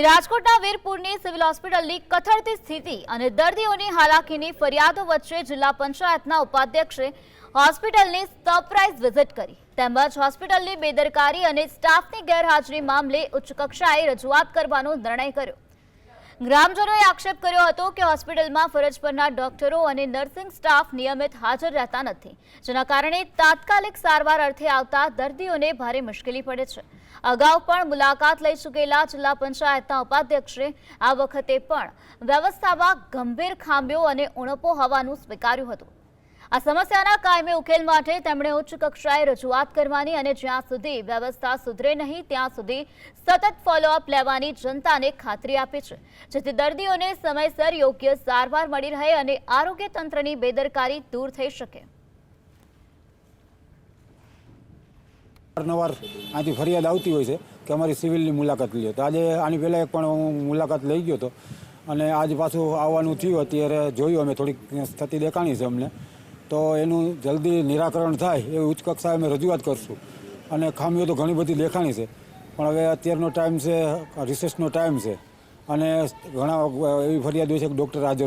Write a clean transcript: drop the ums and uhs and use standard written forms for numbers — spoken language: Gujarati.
રાજકોટના વીરપુરની સિવિલ હોસ્પિટલની કથળતી સ્થિતિ અને દર્દીઓની હાલાકીની ફરિયાદો વચ્ચે જિલ્લા પંચાયતના ઉપાધ્યક્ષે હોસ્પિટલની સરપ્રાઇઝ વિઝિટ કરી તેમજ હોસ્પિટલની બેદરકારી અને સ્ટાફની ગેરહાજરી મામલે ઉચ્ચ કક્ષાએ રજૂઆત કરવાનો નિર્ણય કર્યો। ગ્રામજનોએ આક્ષેપ કર્યો હતો કે હોસ્પિટલમાં ફરજ પરના ડોક્ટરો અને નર્સિંગ સ્ટાફ નિયમિત હાજર રહેતા નથી, જેના કારણે તાત્કાલિક સારવાર અર્થે આવતા દર્દીઓને ભારે મુશ્કેલી પડે છે। અગાઉ પણ મુલાકાત લઈ ચૂકેલા જિલ્લા પંચાયતના ઉપાધ્યક્ષે આ વખતે પણ વ્યવસ્થામાં ગંભીર ખામીઓ અને ઉણપો હોવાનું સ્વીકાર્યું હતું। આ સમસ્યાના કાયમી ઉકેલ માટે તેમણે ઉચ્ચ કક્ષાએ રજૂઆત કરવાની અને જ્યાં સુધી વ્યવસ્થા સુધરે નહીં ત્યાં સુધી સતત ફોલોઅપ લેવાની જનતાને ખાતરી આપી છે, જેથી દર્દીઓને સમયસર યોગ્ય સારવાર મળી રહે અને આરોગ્ય તંત્રની બેદરકારી દૂર થઈ શકે। અવારનવાર આથી ફરિયાદ આવતી હોય છે કે અમારી સિવિલની મુલાકાત લ્યો, તો આજે આની પહેલાં એક પણ હું મુલાકાત લઈ ગયો હતો અને આજ પાછું આવવાનું થયું। અત્યારે જોયું અમે થોડીક સ્થિતિ દેખાણી છે અમને, તો એનું જલ્દી નિરાકરણ થાય એવી ઉચ્ચ કક્ષાએ અમે રજૂઆત કરશું। અને ખામીઓ તો ઘણી બધી દેખાણી છે, પણ હવે અત્યારનો ટાઈમ છે, રિસેસનો ટાઈમ છે અને ઘણા એવી ફરિયાદ હોય છે કે ડૉક્ટર હાજર